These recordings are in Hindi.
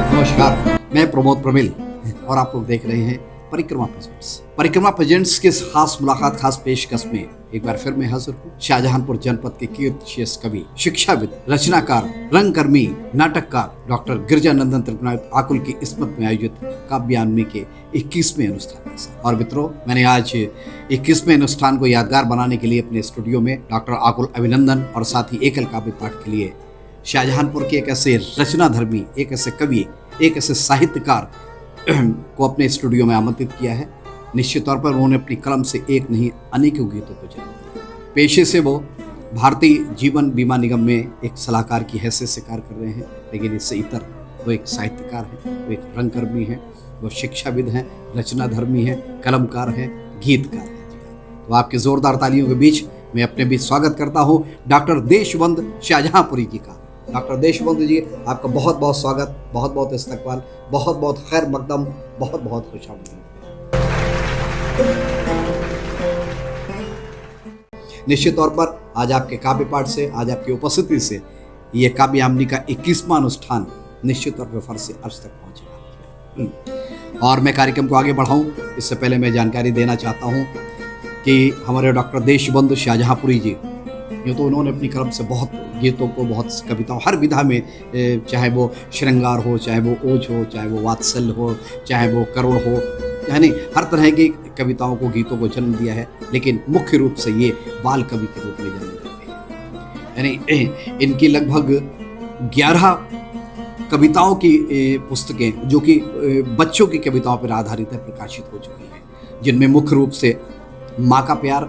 नमस्कार, मैं प्रमोद प्रमिल और आप लोग देख रहे हैं परिक्रमा प्रेजेंट्स। परिक्रमा प्रेजेंट्स की खास मुलाकात, खास पेशकश में एक बार फिर मैं हाजिर हूँ। शाहजहांपुर जनपद के कीर्तिशेष कवि, शिक्षाविद, रचनाकार, रंगकर्मी, नाटककार डॉक्टर गिरिजानंदन त्रिपुरारी आकुल की स्मृति में आयोजित काव्यान्वी के 21वें अनुष्ठान। और मित्रों, मैंने आज 21वें अनुष्ठान को यादगार बनाने के लिए अपने स्टूडियो में डॉक्टर आकुल अभिनंदन और साथ ही एकल काव्य पाठ के लिए शाहजहांपुर के एक ऐसे रचनाधर्मी, एक ऐसे कवि, एक ऐसे साहित्यकार को अपने स्टूडियो में आमंत्रित किया है। निश्चित तौर पर उन्होंने अपनी कलम से एक नहीं अनेकों गीतों को जन्म दिया। पेशे से वो भारतीय जीवन बीमा निगम में एक सलाहकार की हैसियत से कार्य कर रहे हैं, लेकिन इससे इतर वो एक साहित्यकार हैं, वो एक रंगकर्मी हैं, वो शिक्षाविद हैं, रचनाधर्मी हैं, कलमकार हैं, गीतकार हैं। तो आपके जोरदार तालियों के बीच मैं अपने बीच स्वागत करता हूँ डॉक्टर देशबंधु शाहजहांपुरी जी का। डॉक्टर देशबंधु जी, आपका बहुत बहुत स्वागत, बहुत बहुत इस्तकबाल, बहुत बहुत खैर मकदम, बहुत बहुत खुशामदीद। निश्चित तौर पर आज आपके काव्य पाठ से, आज आपकी उपस्थिति से ये काव्यान्वी का 21वां अनुष्ठान निश्चित तौर पर फर्ज से अर्ज तक पहुंचेगा। और मैं कार्यक्रम को आगे बढ़ाऊं इससे पहले मैं जानकारी देना चाहता हूं कि हमारे डॉक्टर देशबंधु शाहजहांपुरी जी, यूँ तो उन्होंने अपनी कलम से बहुत गीतों को, बहुत कविताओं, हर विधा में, चाहे वो श्रृंगार हो, चाहे वो ओज हो, चाहे वो वात्सल्य हो, चाहे वो करुण हो, यानी हर तरह की कविताओं को, गीतों को जन्म दिया है। लेकिन मुख्य रूप से ये बाल कवि के रूप में जन्म देते हैं। यानी इनकी लगभग 11 कविताओं की पुस्तकें, जो कि बच्चों की कविताओं पर आधारित है, प्रकाशित हो चुकी हैं, जिनमें मुख्य रूप से माँ का प्यार,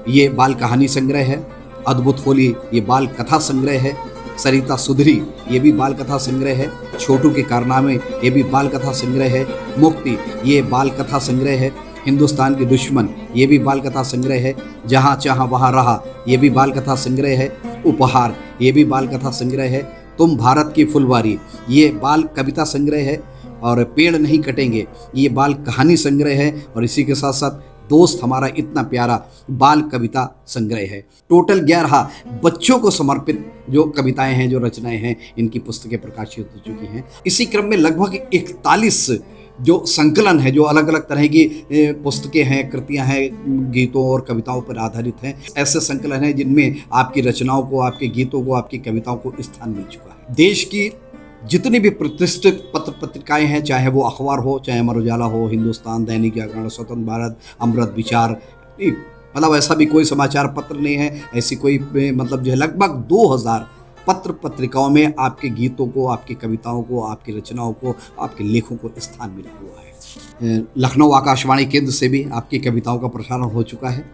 ये बाल कहानी संग्रह है, अद्भुत होली ये बाल कथा संग्रह है, सरिता सुधरी ये भी बाल कथा संग्रह है, छोटू के कारनामे ये भी बाल कथा संग्रह है, मुक्ति ये बाल कथा संग्रह है, हिंदुस्तान के दुश्मन ये भी बाल कथा संग्रह है, जहाँ चाहा वहाँ रहा ये भी बाल कथा संग्रह है, उपहार ये भी बाल कथा संग्रह है, तुम भारत की फुलवारी ये बाल कविता संग्रह है, और पेड़ नहीं कटेंगे ये बाल कहानी संग्रह है, और इसी के साथ साथ दोस्त हमारा इतना प्यारा बाल कविता संग्रह है। टोटल 11 बच्चों को समर्पित जो कविताएं हैं, जो रचनाएं हैं, इनकी पुस्तकें प्रकाशित हो चुकी हैं। इसी क्रम में लगभग 41 जो संकलन है, जो अलग अलग तरह की पुस्तकें हैं, कृतियां हैं, गीतों और कविताओं पर आधारित हैं। ऐसे संकलन हैं जिनमें आपकी रचनाओं को, आपके गीतों को, आपकी कविताओं को स्थान मिल चुका है। देश की जितनी भी प्रतिष्ठित पत्र पत्रिकाएं हैं, चाहे वो अखबार हो, चाहे अमर उजाला हो, हिंदुस्तान, दैनिक जागरण, स्वतंत्र भारत, अमृत, विचार, मतलब ऐसा भी कोई समाचार पत्र नहीं है, ऐसी कोई मतलब जो है, लगभग 2000 पत्र पत्रिकाओं में आपके गीतों को, आपकी कविताओं को, आपकी रचनाओं को, आपके लेखों को स्थान मिला हुआ है। लखनऊ आकाशवाणी केंद्र से भी आपकी कविताओं का प्रसारण हो चुका है।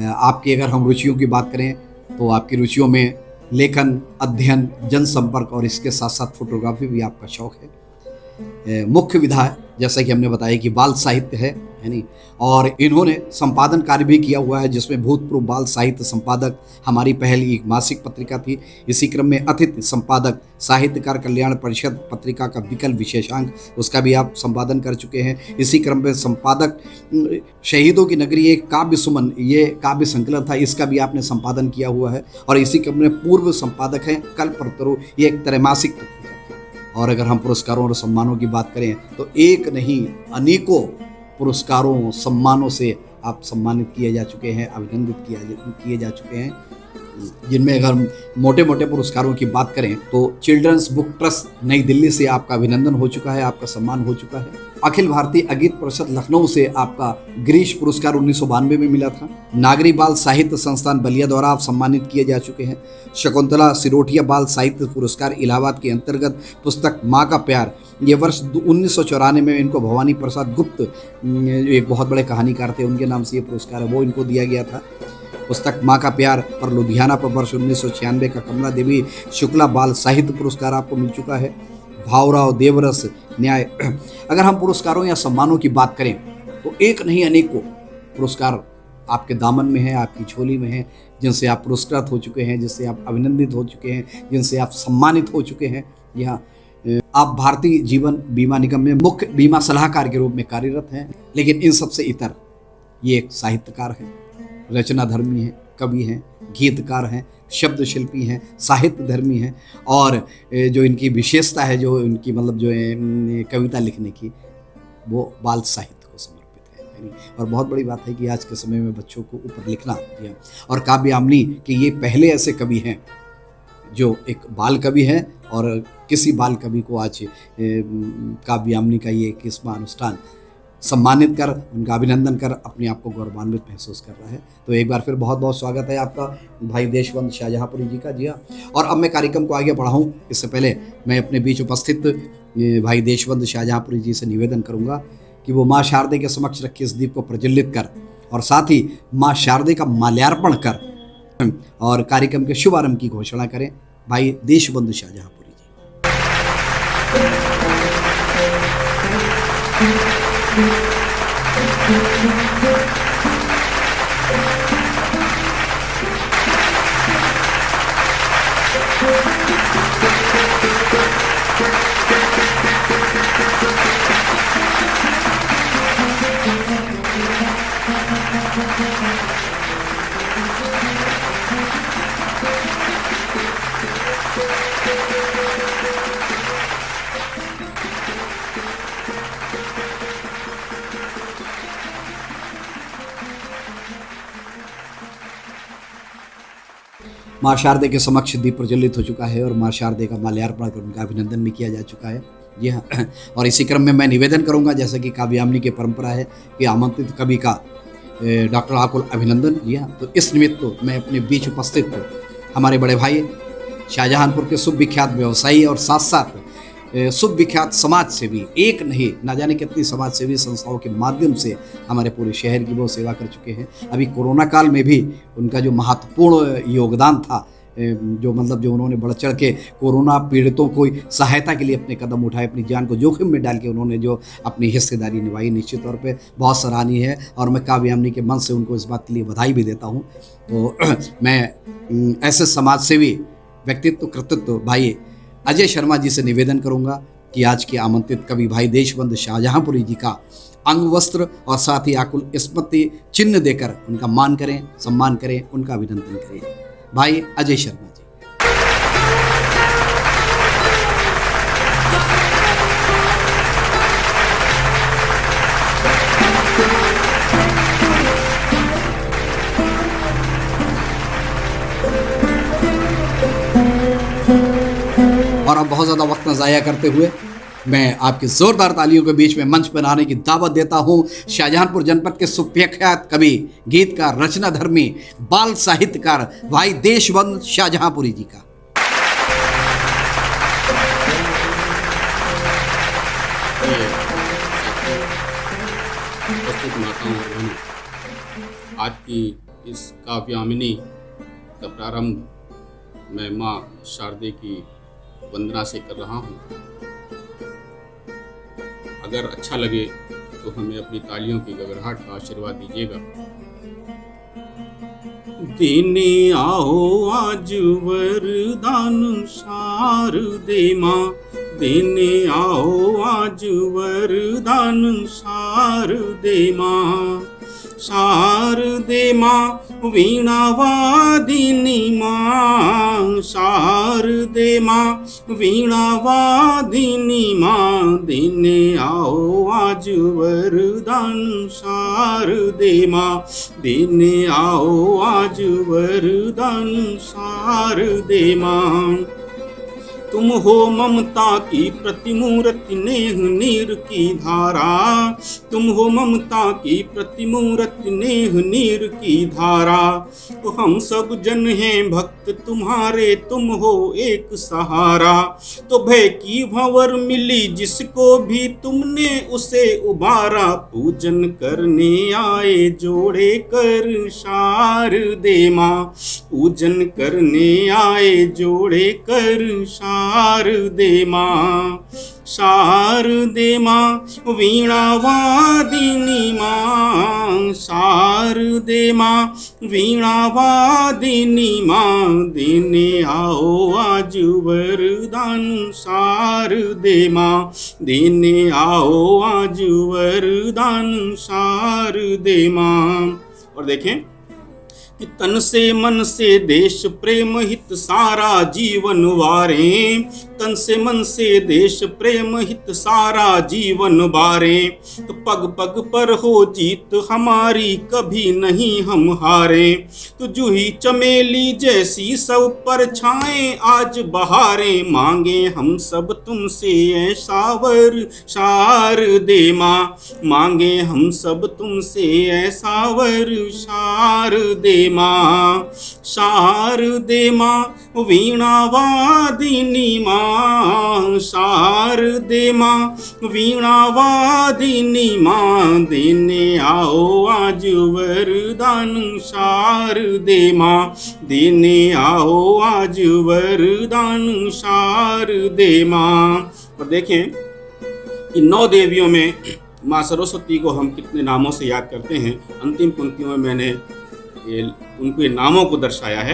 आपकी अगर हम रुचियों की बात करें तो आपकी रुचियों में लेखन, अध्ययन, जनसंपर्क और इसके साथ साथ फोटोग्राफी भी आपका शौक है। मुख्य विधा जैसा कि हमने बताया कि बाल साहित्य है, यानी, और इन्होंने संपादन कार्य भी किया हुआ है, जिसमें भूतपूर्व बाल साहित्य संपादक, हमारी पहली एक मासिक पत्रिका थी। इसी क्रम में अतिथि संपादक साहित्यकार कल्याण परिषद पत्रिका का विकल्प विशेषांक, उसका भी आप संपादन कर चुके हैं। इसी क्रम में संपादक शहीदों की नगरी एक काव्य सुमन, ये काव्य संकलन था, इसका भी आपने संपादन किया हुआ है। और इसी क्रम में पूर्व संपादक हैं कल्पतरु, ये एक त्रैमासिक पत्रिका थी। और अगर हम पुरस्कारों और सम्मानों की बात करें तो एक नहीं अनेकों पुरस्कारों, सम्मानों से आप सम्मानित किए जा चुके हैं, अभिनंदित किए जा चुके हैं, जिनमें अगर मोटे मोटे पुरस्कारों की बात करें तो चिल्ड्रंस बुक ट्रस्ट नई दिल्ली से आपका अभिनंदन हो चुका है, आपका सम्मान हो चुका है। अखिल भारतीय अगीत परिषद लखनऊ से आपका गिरीश पुरस्कार 1992 में मिला था। नागरी बाल साहित्य संस्थान बलिया द्वारा आप सम्मानित किए जा चुके हैं। शकुंतला सिरोठिया बाल साहित्य पुरस्कार इलाहाबाद के अंतर्गत पुस्तक माँ का प्यार, ये वर्ष 1994 में इनको भवानी प्रसाद गुप्त, एक बहुत बड़े कहानीकार थे, उनके नाम से ये पुरस्कार है, वो इनको दिया गया था। पुस्तक माँ का प्यार पर लुधियाना पर वर्ष 1996 का कमला देवी शुक्ला बाल साहित्य पुरस्कार आपको मिल चुका है। भावराव देवरस न्याय। अगर हम पुरस्कारों या सम्मानों की बात करें तो एक नहीं अनेकों पुरस्कार आपके दामन में है, आपकी झोली में है, जिनसे आप पुरस्कृत हो चुके हैं, जिनसे आप अभिनंदित हो चुके हैं, जिनसे आप सम्मानित हो चुके हैं। यहाँ आप भारतीय जीवन बीमा निगम में मुख्य बीमा सलाहकार के रूप में कार्यरत हैं। लेकिन इन सबसे इतर ये एक साहित्यकार हैं, रचनाधर्मी हैं, कवि हैं, गीतकार हैं, शब्द शिल्पी हैं, साहित्य धर्मी हैं, और जो इनकी विशेषता है, जो इनकी मतलब जो है कविता लिखने की, वो बाल साहित्य को समर्पित है यानी। और बहुत बड़ी बात है कि आज के समय में बच्चों को ऊपर लिखना दिया। और काव्य यामिनी कि ये पहले ऐसे कवि हैं जो एक बाल कवि हैं, और किसी बाल कवि को आज काव्य यामिनी का ये 21वां अनुष्ठान सम्मानित कर, उनका अभिनंदन कर अपने आप को गौरवान्वित महसूस कर रहा है। तो एक बार फिर बहुत बहुत स्वागत है आपका भाई देशवंत शाहजहाँपुरी जी का। जी हाँ, और अब मैं कार्यक्रम को आगे बढ़ाऊँ इससे पहले मैं अपने बीच उपस्थित भाई देशवंत शाहजहाँपुरी जी से निवेदन करूँगा कि वो माँ शारदे के समक्ष रखे इस दीप को प्रज्वलित कर और साथ ही माँ शारदे का माल्यार्पण कर और कार्यक्रम के शुभारंभ की घोषणा करें। भाई देशवंत शाहजहाँपुरी जी। माँ शारदे के समक्ष दीप प्रज्वलित हो चुका है और माँ शारदे का माल्यार्पण कर उनका अभिनंदन भी किया जा चुका है। जी हाँ, और इसी क्रम में मैं निवेदन करूंगा, जैसा कि काव्य यामिनी की परंपरा है कि आमंत्रित कवि का डॉक्टर आकुल अभिनंदन। जी हाँ, तो इस निमित्त तो मैं अपने बीच उपस्थित हमारे बड़े भाई शाहजहांपुर के सुविख्यात व्यवसायी और साथ साथ सुविख्यात समाज सेवी, एक नहीं ना जाने कितनी समाज सेवी संस्थाओं के माध्यम से हमारे पूरे शहर की वो सेवा कर चुके हैं। अभी कोरोना काल में भी उनका जो महत्वपूर्ण योगदान था, जो मतलब जो उन्होंने बढ़ चढ़ के कोरोना पीड़ितों को सहायता के लिए अपने कदम उठाए, अपनी जान को जोखिम में डाल के उन्होंने जो अपनी हिस्सेदारी निभाई, निश्चित तौर पे बहुत सराहनीय है। और मैं काव्य यामिनी के मन से उनको इस बात के लिए बधाई भी देता हूँ। तो मैं ऐसे समाज सेवी व्यक्तित्व कृतित्व भाई अजय शर्मा जी से निवेदन करूंगा कि आज के आमंत्रित कवि भाई देशवंत शाहजहाँपुरी जी का अंग वस्त्र और साथ ही आकुल स्मृति चिन्ह देकर उनका मान करें, सम्मान करें, उनका अभिनंदन करें। भाई अजय शर्मा जी। और अब बहुत ज़्यादा वक्त न ज़ाया करते हुए मैं आपकी ज़ोरदार तालियों के बीच में मंच पर आने की दावत देता हूं शाहजहांपुर जनपद के सुप्रख्यात कवि, गीतकार, रचना धर्मी, बाल साहित्यकार भाई देशवंत शाहजहाँपुरी जी का। आज की इस काव्य यामिनी का प्रारंभ मैं माँ शारदे की वंदना से कर रहा हूँ। अगर अच्छा लगे तो हमें अपनी तालियों की गगड़ाहट का आशीर्वाद दीजिएगा। देने आओ आज वरदान शारदे माँ, देने आओ आज वरदान शारदे माँ। शारदे माँ वीणा वादिनी माँ, शारदे माँ वीणा वादिनी माँ, देने आओ आज वरदान शारदे माँ, देने आओ आज वरदान शारदे माँ। तुम हो ममता की प्रतिमूर्ति, नेह नीर की धारा, तुम हो ममता की प्रतिमूर्ति, नेह नीर की धारा। तो हम सब जन हैं भक्त तुम्हारे, तुम हो एक सहारा। तो भय की भंवर मिली जिसको भी तुमने उसे उबारा, पूजन करने आए जोड़े कर शारदे माँ, पूजन करने आए जोड़े कर शारदे माँ। शारदे माँ वीणा वादिनी माँ, शारदे माँ वीणा वादिनी माँ, देने आओ आज वरदान शारदे माँ, देने आओ आज वरदान शारदे माँ। और देखें, कि तन से मन से देश प्रेम हित सारा जीवन वारे, तन से मन से देश प्रेम हित सारा जीवन वारे। तो पग पग पर हो जीत हमारी कभी नहीं हम हारे, तो जूही चमेली जैसी सब पर छाएं आज बहारें, मांगे हम सब तुमसे ऐ सावर शारदे माँ, मांगे हम सब तुमसे ऐ सावर शारदे माँ। शारदे माँ वीणा वादिनी माँ, शारदे माँ वीणा वादिनी माँ, देने आओ आज वरदान शारदे माँ, देने आओ आज वरदान शारदे माँ। और देखें कि 9 देवियों में माँ सरस्वती को हम कितने नामों से याद करते हैं। अंतिम पंक्तियों में मैंने उनके नामों को दर्शाया है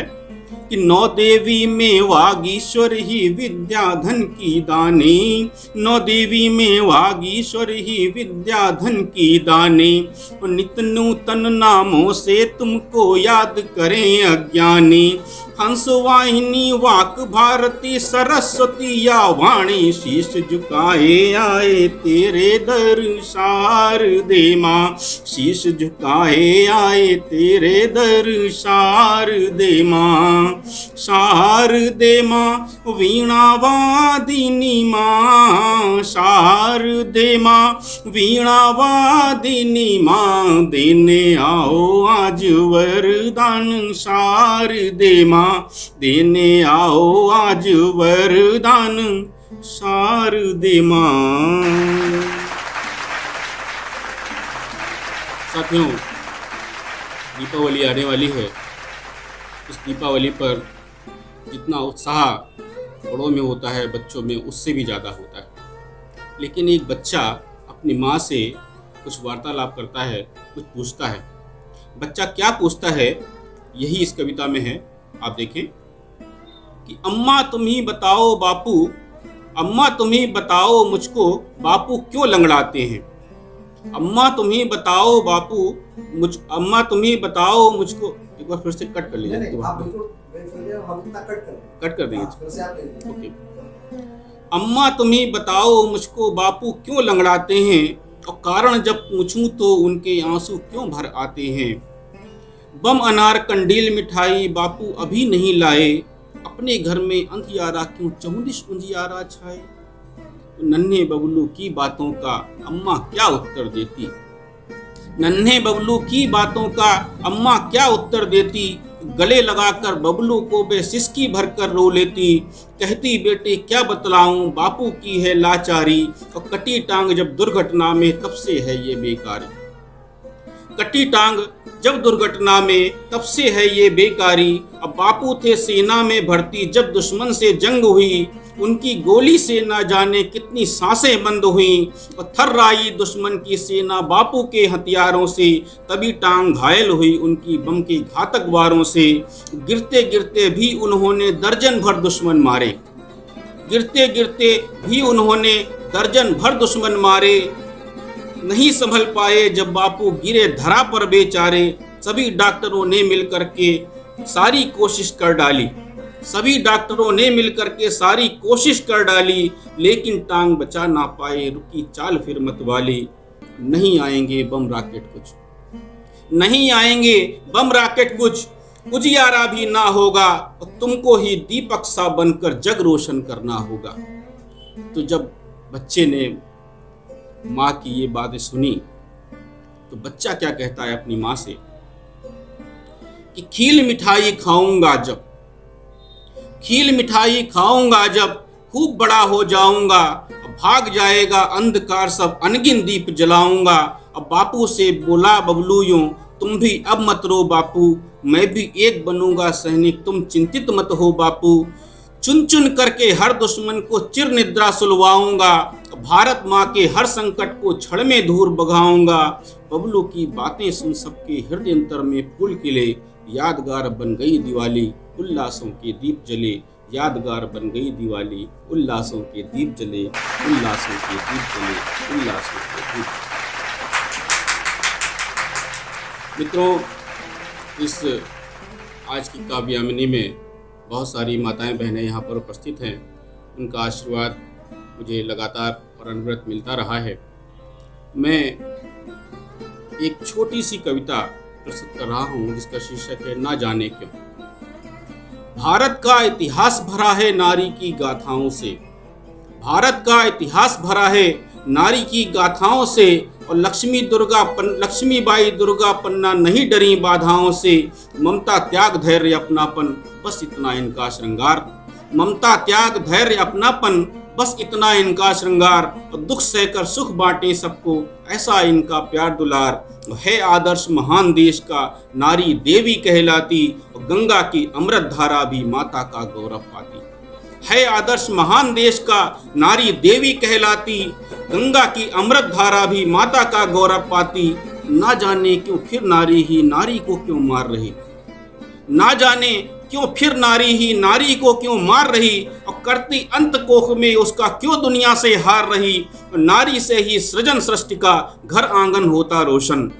कि 9 देवी में वागीश्वर ही विद्या धन की दानी, 9 देवी में वागीश्वर ही विद्या धन की दानी। नित नूतन नामों से तुमको याद करें अज्ञानी, हंस वाहिनी वाक भारती सरस्वती या वाणी, शीश झुकाए आए तेरे दर शारदे माँ, शीश झुकाए आए तेरे दर शारदे माँ। शारदे माँ वीणा वादिनी माँ, शारदे माँ वीणा वादिनी माँ, देने आओ आज वरदान शारदे माँ, देने आओ आज वरदान शारदे माँ। साथियों, दीपावली आने वाली है। इस दीपावली पर जितना उत्साह बड़ों में होता है, बच्चों में उससे भी ज़्यादा होता है। लेकिन एक बच्चा अपनी माँ से कुछ वार्तालाप करता है, कुछ पूछता है। बच्चा क्या पूछता है, यही इस कविता में है। आप देखें कि अम्मा तुम ही बताओ बापू, अम्मा तुम ही बताओ मुझको बापू क्यों लंगड़ाते हैं, अम्मा तुम ही बताओ बापू अम्मा तुम ही बताओ मुझको। एक बार फिर से कट कर लीजिए, कट कर देंगे। ओके। अम्मा तुम ही बताओ मुझको बापू क्यों लंगड़ाते हैं, और कारण जब पूछूं तो उनके आंसू क्यों भर आते हैं। बम अनार कंडील मिठाई बापू अभी नहीं लाए, अपने घर में अंधियारा क्यों चौंदिश उजियारा छाए। तो नन्हे बबलू की बातों का अम्मा क्या उत्तर देती, नन्हे बबलू की बातों का अम्मा क्या उत्तर देती। गले लगाकर बबलू को बेसिसकी भरकर रो लेती, कहती बेटे क्या बतलाऊं बापू की है लाचारी, और कटी टांग जब दुर्घटना में तब से है ये बेकारी। कटी टांग जब दुर्घटना में तब से है ये बेकारी। अब बापू थे सेना में भर्ती जब दुश्मन से जंग हुई, उनकी गोली से ना जाने कितनी सांसें बंद हुई, और थर्राई दुश्मन की सेना बापू के हथियारों से, तभी टांग घायल हुई उनकी बम के घातक वारों से। गिरते गिरते भी उन्होंने दर्जन भर दुश्मन मारे, गिरते गिरते भी उन्होंने दर्जन भर दुश्मन मारे। नहीं संभल पाए जब बापू गिरे धरा पर बेचारे, सभी डॉक्टरों ने मिलकर के सारी कोशिश कर डाली, सभी डॉक्टरों ने मिलकर के सारी कोशिश कर डाली, लेकिन टांग बचा ना पाए रुकी चाल फिर मत वाली। नहीं आएंगे बम रॉकेट कुछ, नहीं आएंगे बम रॉकेट कुछ, उजियारा भी ना होगा, और तुमको ही दीपक सा बनकर जग रोशन करना होगा। तो जब बच्चे ने माँ की ये बातें सुनी, तो बच्चा क्या कहता है अपनी माँ से कि खील मिठाई खाऊंगा जब, खील मिठाई खाऊंगा जब खूब बड़ा हो जाऊंगा, भाग जाएगा अंधकार सब अनगिन दीप जलाऊंगा। अब बापू से बोला बबलू यूं, तुम भी अब मत रो बापू, मैं भी एक बनूंगा सैनिक, तुम चिंतित मत हो बापू। चुन चुन करके हर दुश्मन को चिर निद्रा सुलवाऊंगा, भारत माँ के हर संकट को क्षण में दूर भगाऊंगा। बबलू की बातें सुन सबके हृदय अंतर में फूल खिले, यादगार बन गई दिवाली उल्लासों के दीप जले, यादगार बन गई दिवाली उल्लासों के दीप जले, उल्लासों के दीप जले, उल्लासों के दीप। मित्रों, इस आज की काव्यामिनी में बहुत सारी माताएं बहनें यहाँ पर उपस्थित हैं। उनका आशीर्वाद मुझे लगातार और अनवरत मिलता रहा है। मैं एक छोटी सी कविता प्रस्तुत कर रहा हूँ जिसका शीर्षक है ना जाने क्यों। भारत का इतिहास भरा है नारी की गाथाओं से, भारत का इतिहास भरा है नारी की गाथाओं से, और लक्ष्मीबाई दुर्गा पन्ना नहीं डरी बाधाओं से। ममता त्याग धैर्य अपनापन बस इतना इनका श्रृंगार, ममता त्याग धैर्य अपनापन बस इतना इनका श्रृंगार, और दुख सहकर सुख बांटे सबको ऐसा इनका प्यार दुलार। है आदर्श महान देश का नारी देवी कहलाती, और गंगा की अमृत धारा भी माता का गौरव पाती। है आदर्श महान देश का नारी देवी कहलाती, गंगा की अमृत धारा भी माता का गौरव पाती। ना जाने क्यों फिर नारी ही नारी को क्यों मार रही, ना जाने क्यों फिर नारी ही नारी को क्यों मार रही, और करती अंत कोख में उसका क्यों दुनिया से हार रही। नारी से ही सृजन सृष्टि का घर आंगन होता रोशन,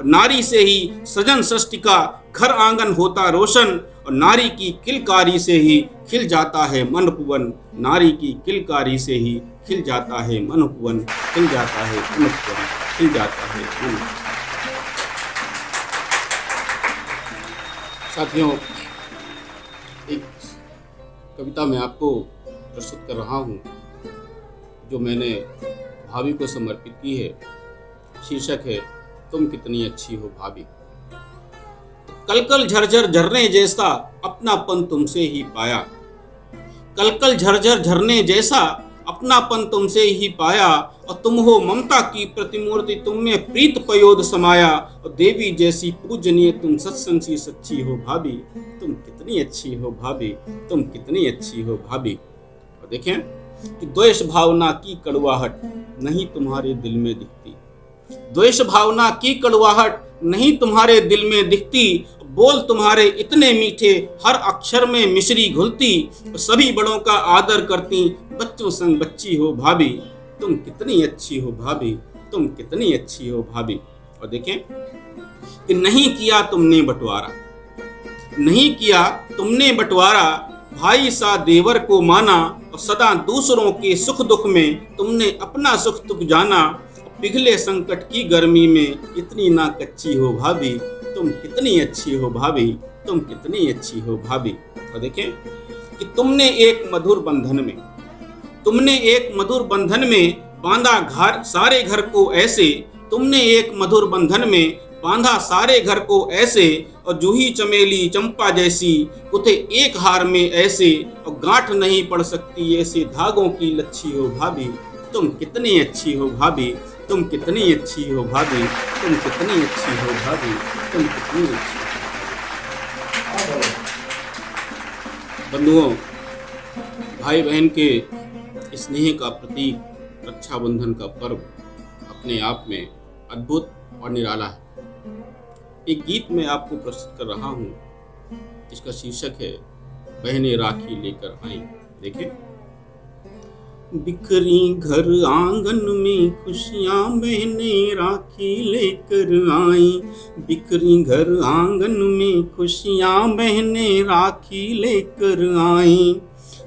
नारी से ही सृजन सृष्टि का घर आंगन होता रोशन, और नारी की किलकारी से ही खिल जाता है मन भुवन, नारी की किलकारी से ही खिल जाता है मन भुवन, खिल जाता है मन भुवन, खिल जाता है मन। साथियों, एक कविता मैं आपको प्रस्तुत कर रहा हूँ जो मैंने भाभी को समर्पित की है। शीर्षक है तुम कितनी अच्छी हो भाभी। कलकल झरझर झरने जैसा अपनापन तुमसे ही पाया, कलकल झरझर झरने जैसा अपनापन तुमसे ही पाया, और तुम हो ममता की प्रतिमूर्ति, तुम में प्रीत पयोद समाया, और देवी जैसी पूजनीय तुम सत्संग सी सच्ची हो भाभी। तुम कितनी अच्छी हो भाभी, तुम कितनी अच्छी हो भाभी। और देखें कि द्वेष भावना की कड़वाहट नहीं तुम्हारे दिल में दिखती, द्वेष भावना की कड़वाहट नहीं तुम्हारे दिल में दिखती, बोल तुम्हारे इतने मीठे हर अक्षर में मिश्री घुलती, सभी बड़ों का आदर करती बच्चों संग बच्ची हो भाभी। तुम कितनी अच्छी हो भाभी, तुम कितनी अच्छी हो भाभी। और देखें कि नहीं किया तुमने बंटवारा, नहीं किया तुमने बंटवारा, भाई सा देवर को माना, और सदा दूसरों के सुख दुख में तुमने अपना सुख दुख जाना। पिघले संकट की गर्मी में इतनी ना कच्ची हो भाभी, तुम कितनी अच्छी हो भाभी, तुम कितनी अच्छी हो भाभी। और देखें कि तुमने एक मधुर बंधन में, तुमने एक मधुर बंधन में बांधा घर सारे घर को ऐसे, तुमने एक मधुर बंधन में बांधा सारे घर को ऐसे, और जूही चमेली चंपा जैसी उठे एक हार में ऐसे, और गांठ नहीं पड़ सकती ऐसे धागों की लच्छी हो भाभी। तुम कितनी अच्छी हो भाभी, तुम कितनी अच्छी हो भाभी, तुम कितनी अच्छी हो भाभी, तुम कितनी अच्छी। बंधुओं, भाई बहन के स्नेह का प्रतीक रक्षाबंधन का पर्व अपने आप में अद्भुत और निराला है। एक गीत मैं आपको प्रस्तुत कर रहा हूँ जिसका शीर्षक है बहनें राखी लेकर आई। देखें, बिखरी घर आंगन में खुशियां बहनें राखी लेकर आई, बिखरी घर आंगन में खुशियां बहनें राखी लेकर आई,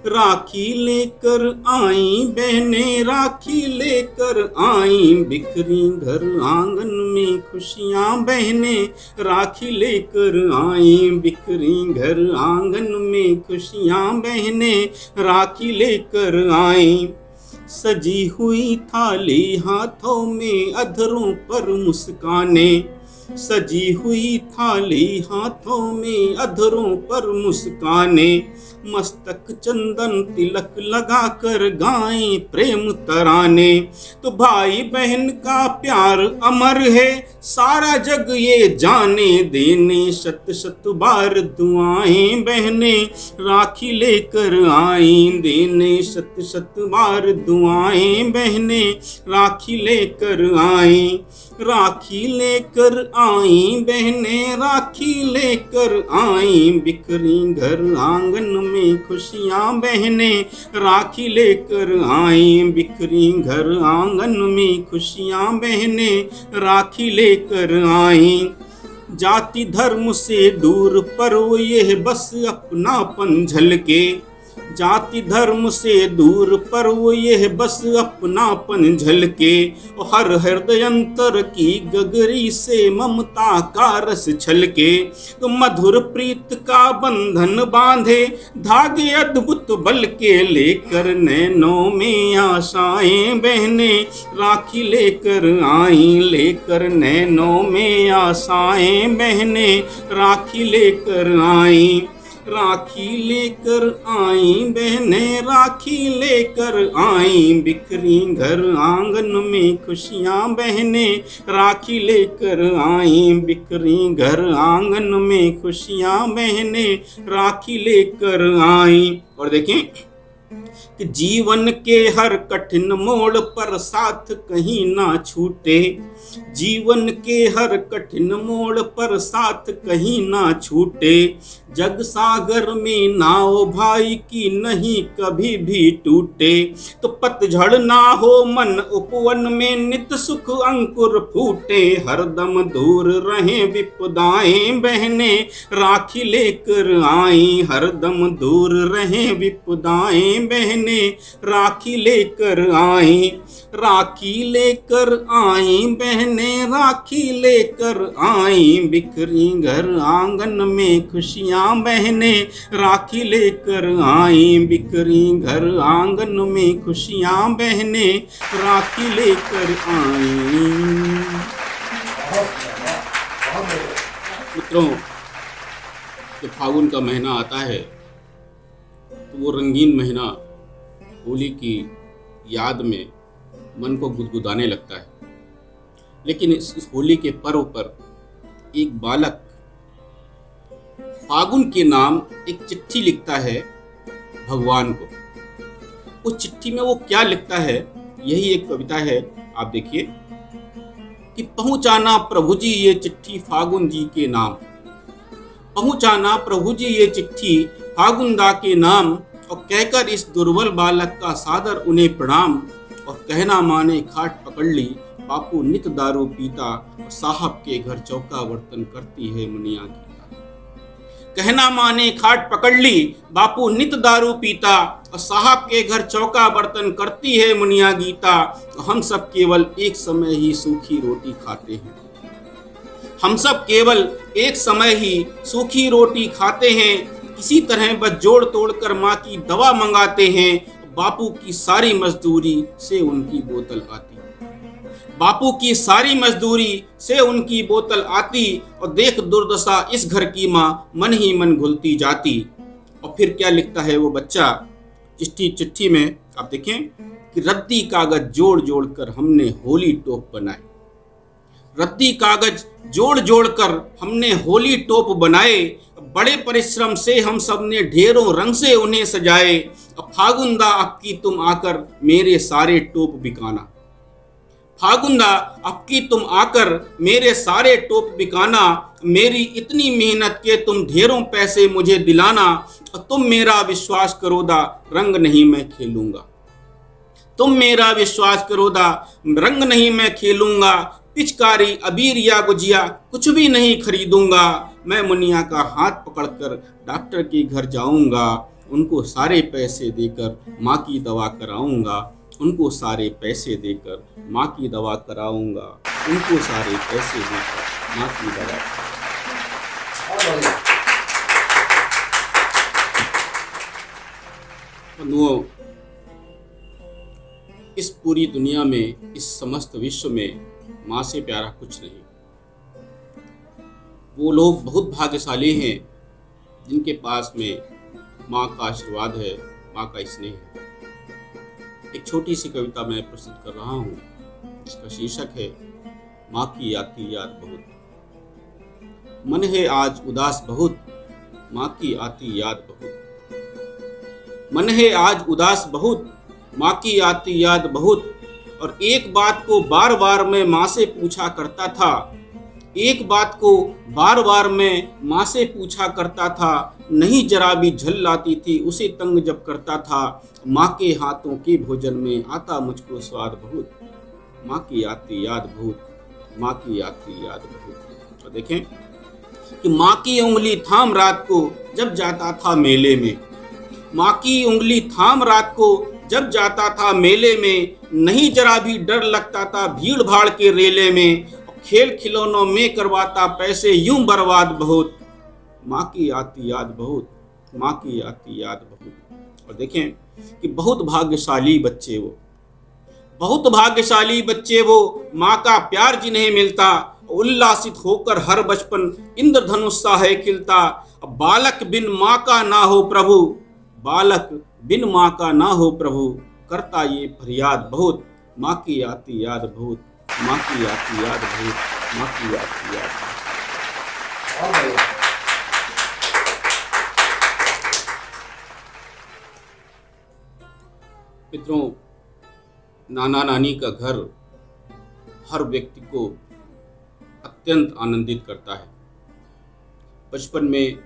राखी लेकर आई बहनें राखी लेकर आई, बिखरी घर आंगन में खुशियां बहनें राखी लेकर आई, बिखरी घर आंगन में खुशियां बहनें राखी लेकर आई। सजी हुई थाली हाथों में अधरों पर मुस्काने, सजी हुई थाली हाथों में अधरों पर मुस्काने, मस्तक चंदन तिलक लगा कर गाएं प्रेम तराने। तो भाई बहन का प्यार अमर है सारा जग ये जाने, देने शत शत बार दुआएं बहनें राखी लेकर आई, देने शत शत बार दुआएं बहनें राखी लेकर आई, राखी लेकर आई बहनें राखी लेकर आई, बिखरी घर आंगन में खुशियां बहनें राखी लेकर आई, बिखरी घर आंगन में खुशियां बहनें राखी लेकर आई। जाति धर्म से दूर पर वो ये बस अपनापन झलके, जाति धर्म से दूर पर वो ये बस अपनापन झलके, हर हृदय अंतर की गगरी से ममता का रस छलके, तो मधुर प्रीत का बंधन बांधे धागे अद्भुत बल के, लेकर नैनों में आशाएं बहने राखी लेकर आई, लेकर नैनों में आशाएं बहने राखी लेकर आई, राखी लेकर आई बहनें राखी लेकर आई, बिखरी घर आंगन में खुशियां बहनें राखी लेकर आई, बिखरी घर आंगन में खुशियां बहनें राखी लेकर आई। और देखें कि जीवन के हर कठिन मोड़ पर साथ कहीं ना छूटे, जीवन के हर कठिन मोड़ पर साथ कहीं ना छूटे, जग सागर में नाव भाई की नहीं कभी भी टूटे, तो पतझड़ ना हो मन उपवन में नित सुख अंकुर फूटे, हरदम दूर रहे विपदाएं बहने राखी लेकर आई, हरदम दूर रहे विपदाएं बहने राखी लेकर आई, राखी लेकर आई बहने राखी लेकर आई, बिखरी घर आंगन में खुशियां बहने राखी लेकर आई, बिखरी घर आंगन में खुशियां बहने राखी लेकर आई। मित्रों, जब फागुन का महीना आता है तो वो रंगीन महीना होली की याद में मन को गुदगुदाने लगता है, लेकिन इस होली के पर्व पर एक बालक फागुन के नाम एक चिट्ठी लिखता है भगवान को। उस चिट्ठी में वो क्या लिखता है, यही एक कविता है। आप देखिए कि पहुंचाना प्रभु जी ये चिट्ठी फागुन जी के नाम, पहुंचाना प्रभु जी ये चिट्ठी फागुन दा के नाम, और कहकर इस दुर्बल बालक का सादर उन्हें प्रणाम, और कहना माने खाट पकड़ ली बापू नित दारू पीता, और साहब के घर चौका बर्तन करती है मुनिया गीता। कहना माने खाट पकड़ ली बापू नित दारू पीता, और साहब के घर चौका बर्तन करती है मुनिया गीता। हम सब केवल एक समय ही सूखी रोटी खाते हैं, हम सब केवल एक समय ही सूखी रोटी खाते हैं, इसी तरह बस जोड़ तोड़ कर माँ की दवा मंगाते हैं, बापू की सारी मजदूरी से उनकी बोतल आती, बापू की सारी मजदूरी से उनकी बोतल आती, और देख दुर्दशा इस घर की माँ मन ही मन घुलती जाती। और फिर क्या लिखता है वो बच्चा चिट्ठी में, आप देखें कि रद्दी कागज जोड़ जोड़ कर हमने होली टोप बनाए, रद्दी कागज जोड़ जोड़ कर हमने होली टोप बनाए, बड़े परिश्रम से हम सब ने ढेरों रंग से उन्हें सजाए, अब फागुनदा अब की तुम आकर मेरे सारे टोप बिकाना, फागुनदा अब की तुम आकर मेरे सारे टोप बिकाना, मेरी इतनी मेहनत के तुम ढेरों पैसे मुझे दिलाना, और तुम मेरा विश्वास करो दा रंग नहीं मैं खेलूंगा, तुम मेरा विश्वास करो दा रंग नहीं मैं खेलूंगा, पिचकारी अबीर या गुजिया कुछ भी नहीं खरीदूंगा, मैं मुनिया का हाथ पकड़कर डॉक्टर के घर जाऊंगा, उनको सारे पैसे देकर माँ की दवा कराऊंगा, उनको सारे पैसे देकर माँ की दवा कराऊंगा, उनको सारे पैसे देकर माँ की दवा। बंधुओं, इस पूरी दुनिया में, इस समस्त विश्व में माँ से प्यारा कुछ नहीं। वो लोग बहुत भाग्यशाली हैं जिनके पास में माँ का आशीर्वाद है, माँ का स्नेह है। एक छोटी सी कविता मैं प्रस्तुत कर रहा हूँ, इसका शीर्षक है माँ की आती याद बहुत। मन है आज उदास बहुत, माँ की आती याद बहुत। मन है आज उदास बहुत, माँ की आती याद बहुत, और एक बात को बार बार मैं माँ से पूछा करता था, एक बात को बार बार मैं माँ से पूछा करता था, नहीं जरा भी झल लाती थी उसे तंग जब करता था, माँ के हाथों के भोजन में आता मुझको स्वाद बहुत, माँ की आती याद बहुत, माँ की आती याद बहुत। तो देखें कि माँ की उंगली थाम रात को जब जाता था मेले में, माँ की उंगली थाम रात को जब जाता था मेले में, नहीं जरा भी डर लगता था भीड़ भाड़ के रेले में, खेल खिलौनों में करवाता पैसे यूं बर्बाद बहुत, माँ की आती याद बहुत, माँ की आती याद बहुत। और देखें कि बहुत भाग्यशाली बच्चे वो, बहुत भाग्यशाली बच्चे वो, माँ का प्यार जिन्हें मिलता, उल्लासित होकर हर बचपन इंद्रधनुष सा है खिलता। अब बालक बिन माँ का ना हो प्रभु, बालक बिन माँ का ना हो प्रभु, करता ये फरियाद बहुत, माँ की आती याद बहुत, माँ की आती याद बहुत, माँ की आती याद बहुत। मित्रों, नाना नानी का घर हर व्यक्ति को अत्यंत आनंदित करता है। बचपन में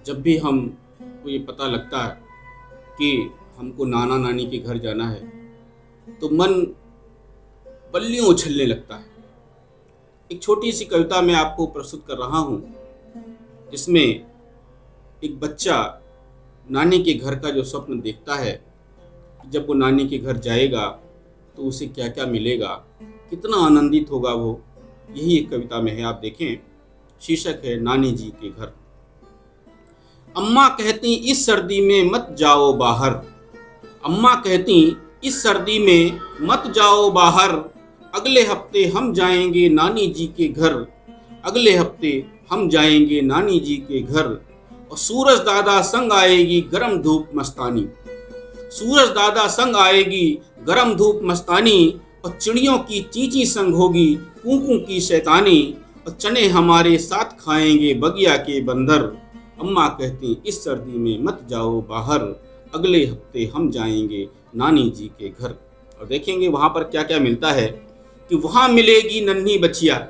जब भी हमको ये पता लगता है कि हमको नाना नानी के घर जाना है तो मन बल्लियों उछलने लगता है। एक छोटी सी कविता मैं आपको प्रस्तुत कर रहा हूँ जिसमें एक बच्चा नानी के घर का जो स्वप्न देखता है, जब वो नानी के घर जाएगा तो उसे क्या क्या मिलेगा, कितना आनंदित होगा वो, यही एक कविता में है। आप देखें, शीर्षक है नानी जी के घर। अम्मा कहती इस सर्दी में मत जाओ बाहर, अम्मा कहती इस सर्दी में मत जाओ बाहर, अगले हफ्ते हम जाएंगे नानी जी के घर, अगले हफ्ते हम जाएंगे नानी जी के घर। और सूरज दादा संग आएगी गरम धूप मस्तानी, सूरज दादा संग आएगी गरम धूप मस्तानी, और चिड़ियों की चींची संग होगी कूकू की शैतानी, और चने हमारे साथ खाएंगे बगिया के बंदर। अम्मा कहती इस सर्दी में मत जाओ बाहर, अगले हफ्ते हम जाएंगे नानी जी के घर। और देखेंगे वहाँ पर क्या क्या मिलता है कि वहाँ मिलेगी नन्ही बचिया,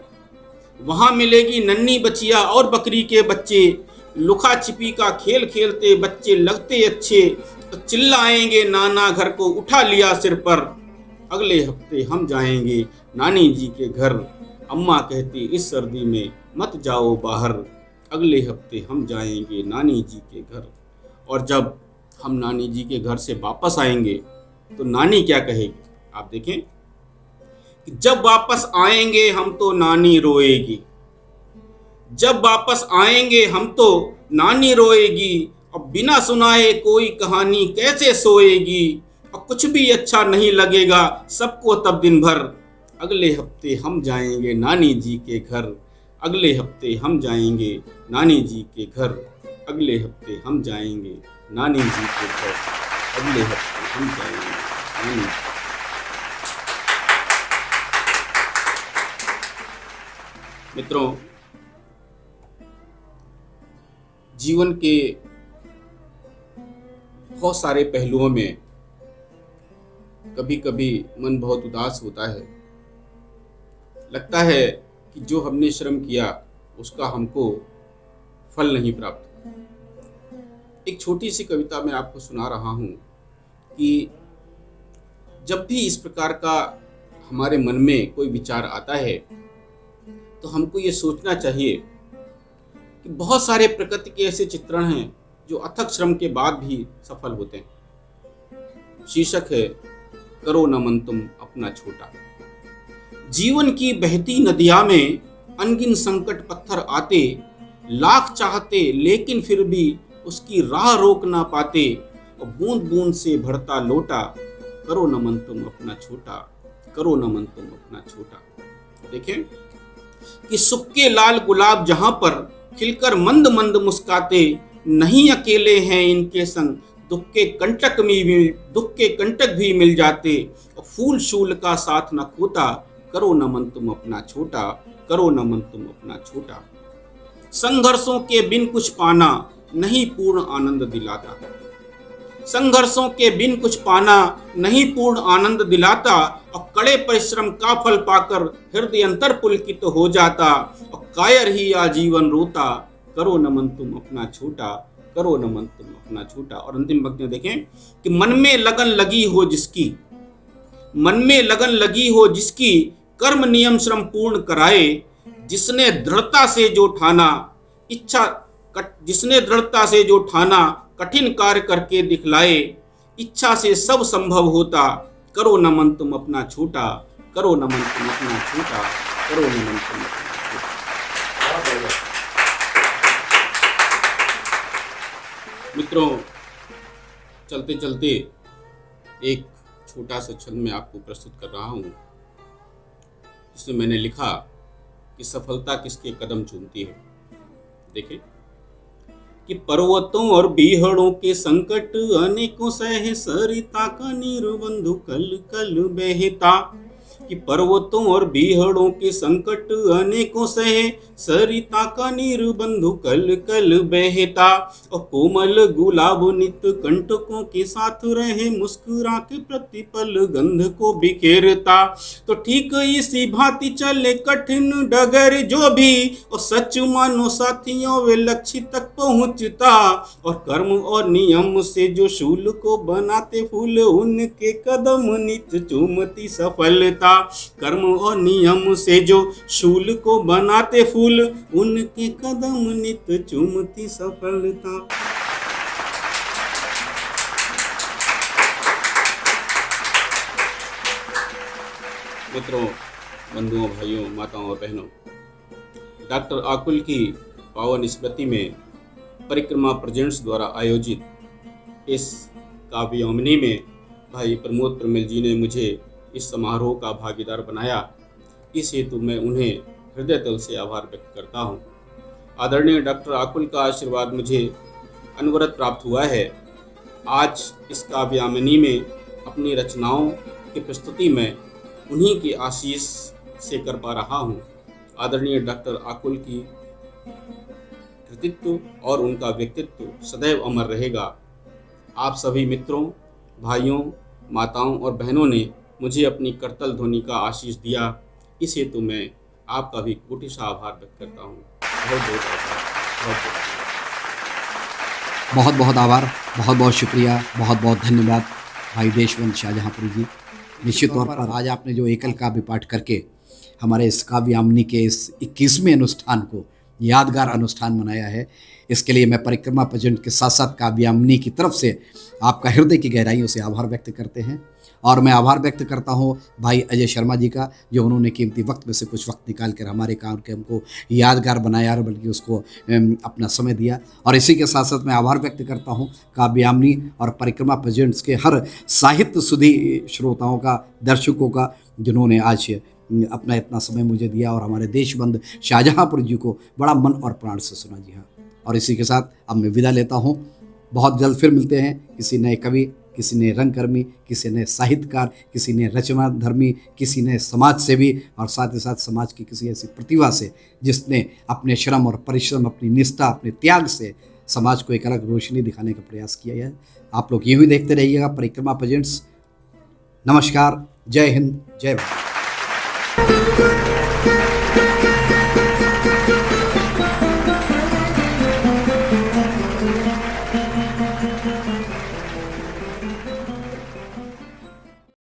वहाँ मिलेगी नन्ही बचिया और बकरी के बच्चे, लुका छिपी का खेल खेलते बच्चे लगते अच्छे, तो चिल्लाएंगे नाना घर को उठा लिया सिर पर, अगले हफ्ते हम जाएंगे नानी जी के घर। अम्मा कहती इस सर्दी में मत जाओ बाहर, अगले हफ्ते हम जाएंगे नानी जी के घर। और जब हम नानी जी के घर से वापस आएंगे तो नानी क्या कहेगी, आप देखें कि जब वापस आएंगे हम तो नानी रोएगी, जब वापस आएंगे हम तो नानी रोएगी, और बिना सुनाए कोई कहानी कैसे सोएगी, और कुछ भी अच्छा नहीं लगेगा सबको तब दिन भर, अगले हफ्ते हम जाएंगे नानी जी के घर, अगले हफ्ते हम जाएंगे नानी जी के घर, अगले हफ्ते हम जाएंगे नानी जी के घर, अगले हफ्ते हम जाएंगे नानी। मित्रों, जीवन के बहुत सारे पहलुओं में कभी कभी मन बहुत उदास होता है, लगता है कि जो हमने श्रम किया उसका हमको फल नहीं प्राप्त। एक छोटी सी कविता मैं आपको सुना रहा हूँ कि जब भी इस प्रकार का हमारे मन में कोई विचार आता है तो हमको ये सोचना चाहिए कि बहुत सारे प्रकृति के ऐसे चित्रण हैं जो अथक श्रम के बाद भी सफल होते हैं। शीर्षक है करो न मन तुम अपना छोटा। जीवन की बहती नदिया में अनगिन संकट पत्थर आते, लाख चाहते लेकिन फिर भी उसकी राह रोक ना पाते, और बूंद बूंद से भरता लोटा, करो न मन तुम अपना छोटा, करो न मन तुम अपना छोटा। देखें कि सुख के लाल गुलाब जहां पर खिलकर मंद मंद मुस्काते, नहीं अकेले हैं इनके संग दुख के कंटक भी मिल जाते, और फूल शूल का साथ न खोता, करो न मन तुम अपना छोटा, करो न मन तुम अपना छोटा। संघर्षों के बिन कुछ पाना नहीं पूर्ण आनंद दिलाता, संघर्षों के बिन कुछ पाना नहीं पूर्ण आनंद दिलाता, और कड़े परिश्रम का फल पाकर हृदय अंतर पुलकित हो जाता, और कायर ही आजीवन रोता, करो न मन तुम अपना छोटा, करो न मन तुम अपना छोटा। और अंतिम पंक्ति में देखें कि मन में लगन लगी हो जिसकी, मन में लगन लगी हो जिसकी, कर्म नियम श्रम पूर्ण कराए, जिसने दृढ़ता से जो ठाना जिसने दृढ़ता से जो ठाना, कठिन कार्य करके दिखलाए, इच्छा से सब संभव होता, करो नमन तुम अपना छोटा, करो नमन तुम अपना छोटा, करो नमन तुम अपना छोटा। मित्रों, चलते चलते एक छोटा सा छंद मैं आपको प्रस्तुत कर रहा हूँ, जिसमें मैंने लिखा कि सफलता किसके कदम चूमती है। देखिए कि पर्वतों और बीहड़ों के संकट अनेकों सहे, सरिता का नीर बंधु कल कल बहता। कि पर्वतों और बीहड़ों के संकट अनेकों सहे, सरिता का नीर बंधु कल कल बहता। और कोमल गुलाब नित कंटकों के साथ रहे, मुस्कुरा के प्रतिपल गंध को बिखेरता। तो ठीक इसी भांति चले कठिन डगर जो भी, और सच मानो साथियों वे लक्ष्य तक पहुंचता। और कर्म और नियम से जो शूल को बनाते फूल, उनके कदम नित चूमती सफलता। कर्म और नियम से जो शूल को बनाते फूल, उनके कदम नित चूमती सफलता। मित्रों, बंधुओं, भाइयों, माताओं और बहनों, डॉक्टर आकुल की पावन स्मृति में परिक्रमा प्रेजेंट्स द्वारा आयोजित इस काव्यामनी में भाई प्रमोद प्रमिल जी ने मुझे इस समारोह का भागीदार बनाया। इस हेतु मैं उन्हें हृदय तल से आभार व्यक्त करता हूँ। आदरणीय डॉक्टर आकुल का आशीर्वाद मुझे अनवरत प्राप्त हुआ है। आज इस काव्यामनी में अपनी रचनाओं की प्रस्तुति में उन्हीं के आशीष से कर पा रहा हूँ। आदरणीय डॉक्टर आकुल की कृतित्व और उनका व्यक्तित्व सदैव अमर रहेगा। आप सभी मित्रों, भाइयों, माताओं और बहनों ने मुझे अपनी करतल ध्वनि का आशीष दिया। इस हेतु मैं आपका भी कोटिशा आभार व्यक्त करता हूँ। बहुत बहुत आभार, बहुत बहुत आभार, बहुत बहुत शुक्रिया, बहुत बहुत धन्यवाद भाई देशवंत शाहजहाँपुरी जी। निश्चित तौर पर आज आपने जो एकल काव्य पाठ करके हमारे इस काव्यामनी के इस 21वें अनुष्ठान को यादगार अनुष्ठान बनाया है, इसके लिए मैं परिक्रमा प्रेजेंट के साथ साथ काव्यामनी की तरफ से आपका हृदय की गहराइयों से आभार व्यक्त करते हैं। और मैं आभार व्यक्त करता हूं भाई अजय शर्मा जी का, जो उन्होंने कीमती वक्त में से कुछ वक्त निकाल कर हमारे कार्यक्रम को यादगार बनाया और बल्कि उसको अपना समय दिया। और इसी के साथ साथ मैं आभार व्यक्त करता हूं काव्यामनी और परिक्रमा प्रेजेंट्स के हर साहित्य सुधी श्रोताओं का, दर्शकों का, जिन्होंने आज अपना इतना समय मुझे दिया और हमारे देशबंधु शाहजहाँपुर जी को बड़ा मन और प्राण से सुना। जी हाँ, और इसी के साथ अब मैं विदा लेता हूँ। बहुत जल्द फिर मिलते हैं किसी नए कवि, किसी ने रंगकर्मी, किसी ने साहित्यकार, किसी ने रचनाधर्मी, किसी ने समाज सेवी और साथ ही साथ समाज की किसी ऐसी प्रतिभा से जिसने अपने श्रम और परिश्रम, अपनी निष्ठा, अपने त्याग से समाज को एक अलग रोशनी दिखाने का प्रयास किया है। आप लोग यूँ ही देखते रहिएगा परिक्रमा प्रेजेंट्स। नमस्कार, जय हिंद, जय भारत।